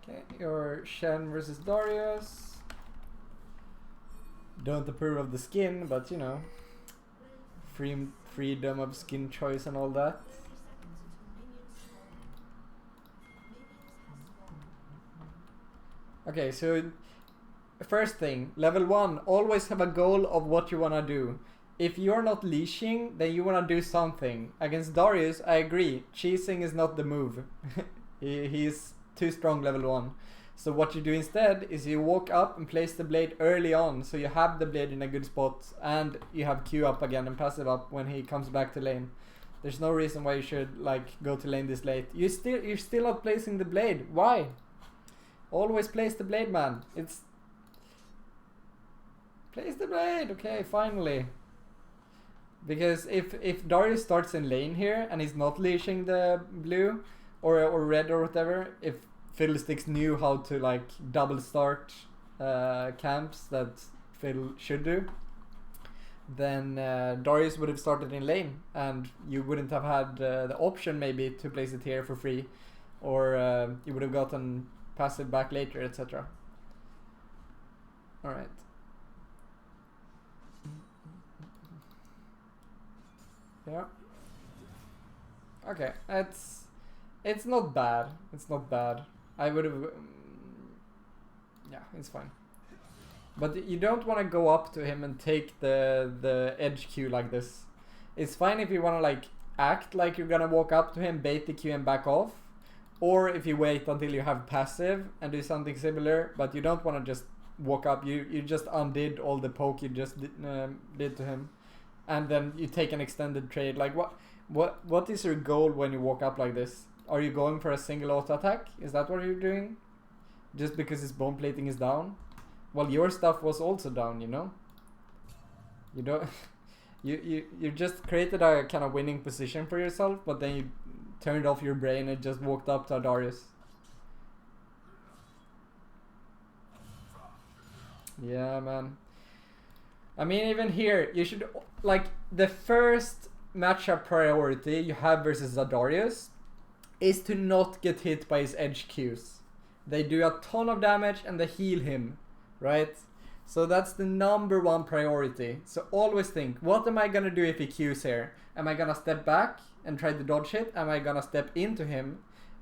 Okay, your Shen versus Darius. Don't approve of the skin, but you know, freedom of skin choice and all that. Okay, so first thing, level 1, always have a goal of what you wanna do. If you're not leashing, then you wanna do something. Against Darius, I agree, cheesing is not the move. He's too strong level 1. So what you do instead is you walk up and place the blade early on, so you have the blade in a good spot, and you have Q up again and passive up when he comes back to lane. There's no reason why you should like go to lane this late. You're still not placing the blade. Why? Always place the blade, man. It's place the blade. Okay, finally. Because if Darius starts in lane here and he's not leashing the blue or red or whatever, if Fiddlesticks knew how to like double start camps that Fiddle should do, then Darius would have started in lane and you wouldn't have had the option maybe to place it here for free, or you would have gotten passive back later, etc. Alright. Yeah. Okay, it's not bad. It's not bad. I would have... yeah, it's fine. But you don't want to go up to him and take the edge Q like this. It's fine if you want to like act like you're gonna walk up to him, bait the Q and back off. Or if you wait until you have passive and do something similar, but you don't want to just walk up. You just undid all the poke you just did to him. And then you take an extended trade. Like what is your goal when you walk up like this? Are you going for a single auto attack? Is that what you're doing? Just because his bone plating is down? Well, your stuff was also down, you know? You don't... you just created a kind of winning position for yourself, but then you turned off your brain and just walked up to Darius. Yeah, man. I mean, even here, you should... like, the first matchup priority you have versus Darius is to not get hit by his edge Qs. They do a ton of damage and they heal him, right? So that's the #1 priority. So always think, what am I gonna do if he Qs here? Am I gonna step back and try to dodge it? Am I gonna step into him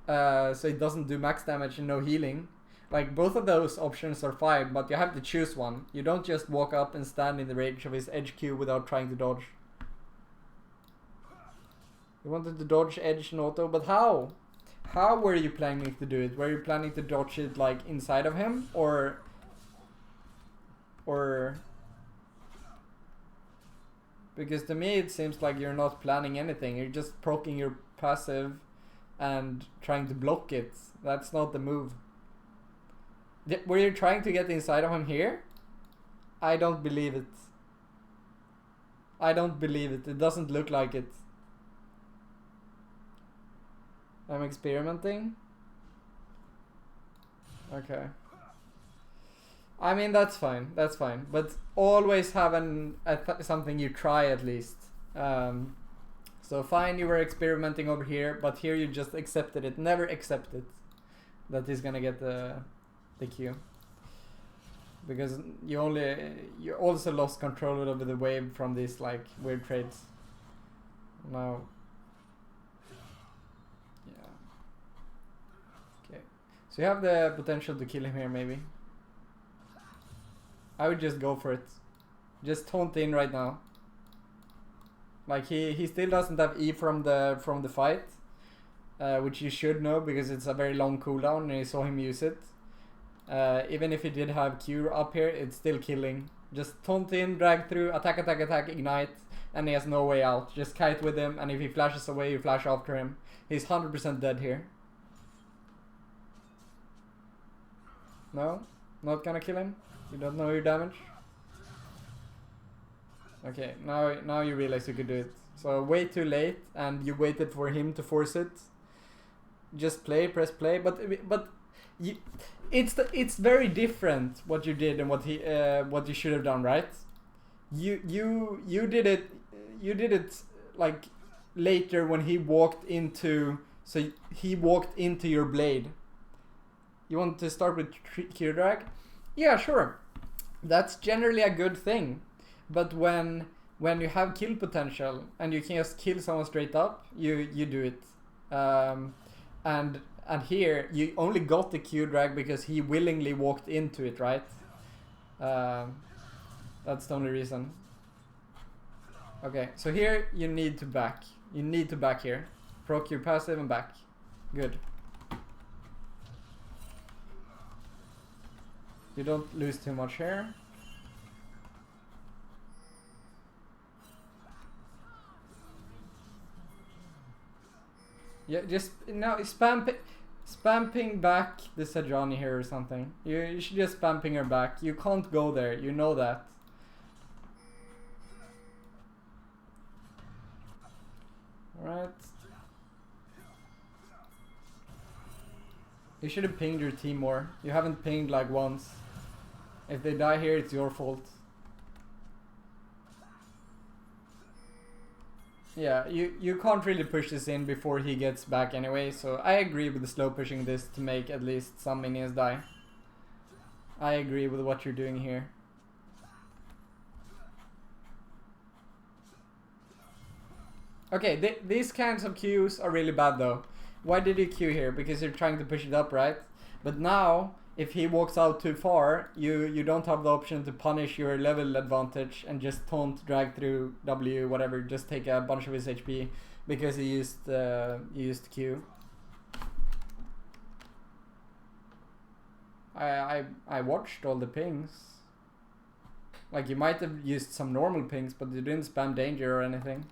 so it doesn't do max damage and no healing? Like, both of those options are fine, but you have to choose one. You don't just walk up and stand in the range of his edge Q without trying to dodge. You wanted to dodge edge and auto, but how? How were you planning to do it? Were you planning to dodge it like inside of him, or because to me it seems like you're not planning anything. You're just proccing your passive and trying to block it. That's not the move. Were you trying to get inside of him here? I don't believe it. I don't believe it. It doesn't look like it. I'm experimenting. Okay. I mean, that's fine. That's fine. But always have something you try at least. So fine, you were experimenting over here, but here you just accepted it. Never accept it that he's gonna get the Q. Because you also lost control over the wave from these like weird trades. Now. Yeah. Okay. So you have the potential to kill him here maybe. I would just go for it. Just taunt in right now. Like he still doesn't have E from the fight. Which you should know because it's a very long cooldown and you saw him use it. Even if he did have Q up here, it's still killing. Just taunt in, drag through, attack, attack, attack, ignite, and he has no way out. Just kite with him, and if he flashes away, you flash after him. He's 100% dead here. No? Not gonna kill him? You don't know your damage? Okay, now you realize you could do it. So way too late, and you waited for him to force it. Just play, press play, but you... It's very different what you did and what you should have done, right? You did it like later when he walked into your blade. You want to start with Q drag? Yeah, sure. That's generally a good thing. But when you have kill potential and you can just kill someone straight up, you do it. And here you only got the Q drag because he willingly walked into it, right? That's the only reason. Okay, so here you need to back. You need to back here. Proc your passive and back. Good. You don't lose too much here. Yeah, just now spam ping back the Sajani here or something. You should just spam ping her back. You can't go there, you know that. Alright. You should have pinged your team more. You haven't pinged like once. If they die here, it's your fault. Yeah, you can't really push this in before he gets back anyway, so I agree with the slow pushing this to make at least some minions die. I agree with what you're doing here. Okay, these kinds of Qs are really bad though. Why did you Q here? Because you're trying to push it up, right? But now, if he walks out too far, you don't have the option to punish your level advantage and just taunt, drag through W, whatever, just take a bunch of his HP because he used Q. I watched all the pings. Like, you might have used some normal pings, but you didn't spam danger or anything.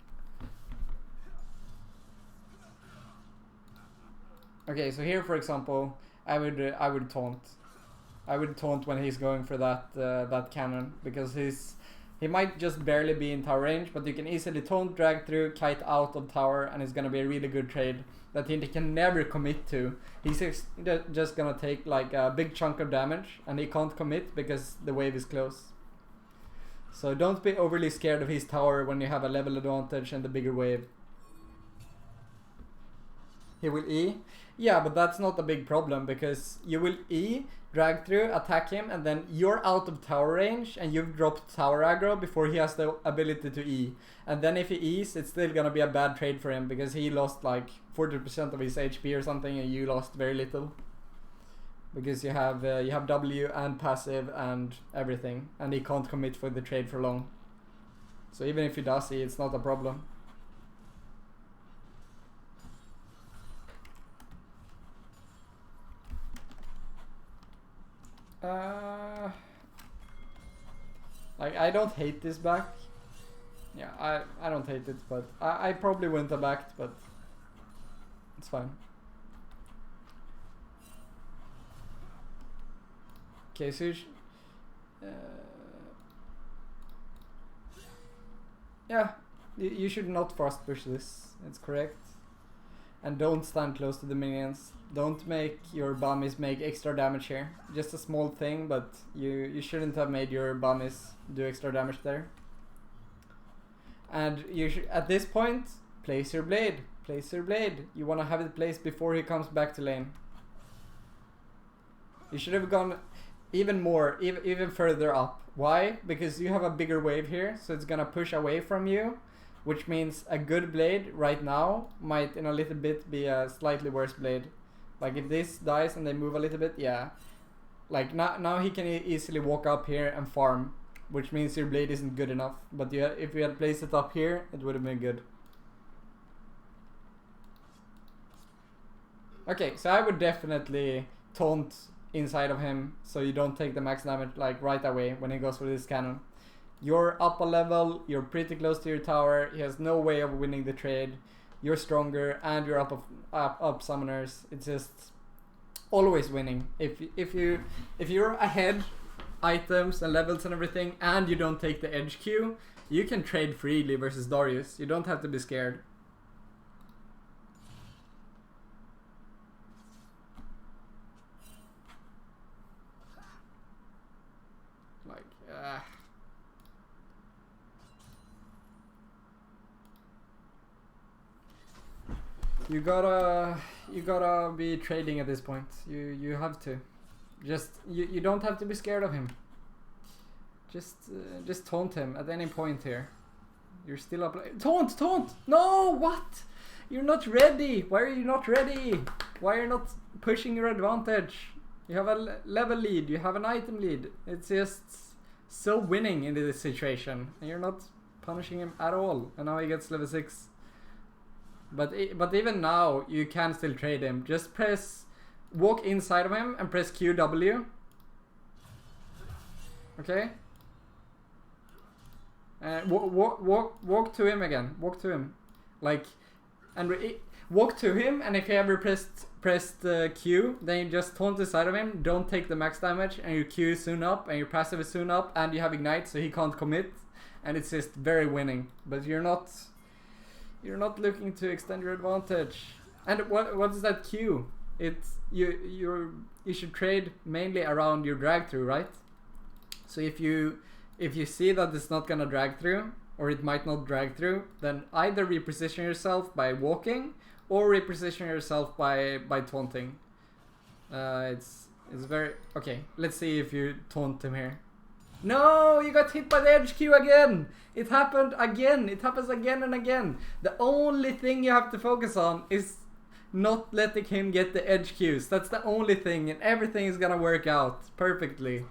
Okay, so here, for example, I would taunt. I would taunt when he's going for that cannon because he might just barely be in tower range, but you can easily taunt, drag through, kite out of tower, and it's gonna be a really good trade that he can never commit to. He's just gonna take like a big chunk of damage, and he can't commit because the wave is close. So don't be overly scared of his tower when you have a level advantage and the bigger wave. He will E. Yeah, but that's not a big problem because you will E, drag through, attack him, and then you're out of tower range and you've dropped tower aggro before he has the ability to E. And then if he E's, it's still gonna be a bad trade for him because he lost like 40% of his HP or something and you lost very little. Because you have W and passive and everything, and he can't commit for the trade for long. So even if he does E, it's not a problem. Like, I don't hate this back. Yeah, I don't hate it, but I probably wouldn't have backed, but it's fine. Okay, so yeah, you should not fast push this. It's correct. And don't stand close to the minions. Don't make your bummies make extra damage here. Just a small thing, but you shouldn't have made your bummies do extra damage there. And you should, at this point, place your blade. Place your blade. You want to have it placed before he comes back to lane. You should have gone even more, even further up. Why? Because you have a bigger wave here, so it's gonna push away from you. Which means a good blade right now might in a little bit be a slightly worse blade. Like if this dies and they move a little bit, yeah. Like now he can easily walk up here and farm, which means your blade isn't good enough. But if you had placed it up here, it would have been good. Okay, so I would definitely taunt inside of him so you don't take the max damage like right away when he goes for this cannon. You're up a level, you're pretty close to your tower, he has no way of winning the trade, you're stronger, and you're up summoners. It's just always winning. If you're ahead items and levels and everything, and you don't take the edge Q, you can trade freely versus Darius. You don't have to be scared. You gotta You gotta be trading at this point. You have to. You don't have to be scared of him. Just taunt him at any point here. You're still up. Taunt! No, what? You're not ready. Why are you not ready? Why are you not pushing your advantage? You have a level lead. You have an item lead. It's just so winning in this situation, and you're not punishing him at all. And now he gets level 6. But even now, you can still trade him. Just walk inside of him and press QW. Okay. Walk to him again. Walk to him, like, and walk to him. And if you ever pressed Q, then you just taunt the side of him. Don't take the max damage, and your Q is soon up, and your passive is soon up, and you have ignite, so he can't commit, and it's just very winning. But you're not looking to extend your advantage. And what is that Q? It's you should trade mainly around your drag through, right? So if you see that it's not gonna drag through, or it might not drag through, then either reposition yourself by walking, or reposition yourself by taunting. It's very okay. Let's see if you taunt him here. No, you got hit by the edge Q again. It happened again. It happens again and again. The only thing you have to focus on is not letting him get the edge Qs. That's the only thing, and everything is gonna work out perfectly.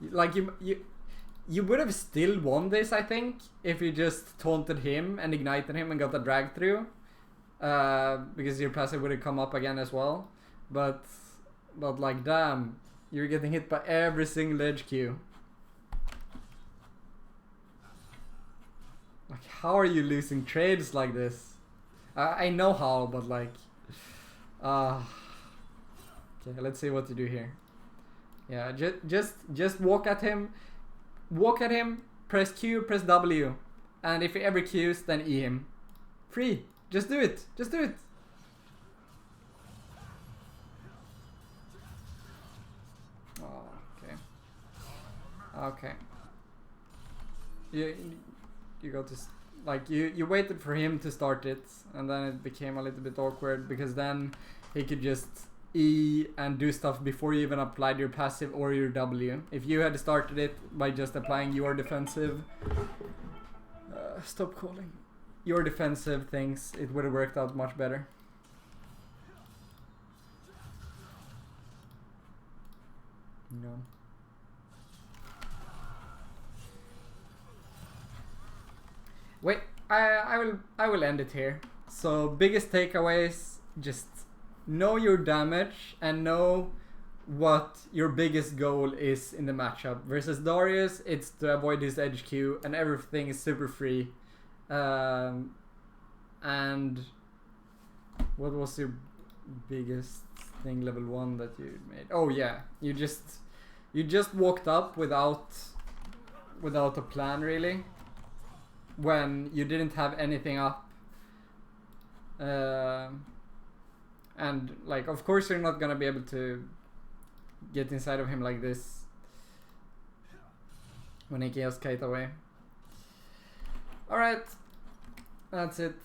Like you would have still won this, I think, if you just taunted him and ignited him and got the drag through, because your passive would have come up again as well. But like, damn, you're getting hit by every single edge Q. Like, how are you losing trades like this? I know how, but like, okay, let's see what to do here. Yeah, just walk at him. Walk at him, press Q, press W, and if he ever Qs, then E him. Free. Just do it. Just do it. Oh, okay. Okay. You got to like you waited for him to start it, and then it became a little bit awkward because then he could just E and do stuff before you even applied your passive or your W. If you had started it by just applying your defensive stop calling your defensive things, it would have worked out much better. No. Wait, I will end it here. So biggest takeaways, just know your damage and know what your biggest goal is in the matchup. Versus Darius, it's to avoid his edge Q, and everything is super free. And what was your biggest thing level 1 that you made? Oh yeah, you just walked up without a plan really, when you didn't have anything up. And like, of course you're not gonna be able to get inside of him like this when he chaos kite away. Alright, that's it.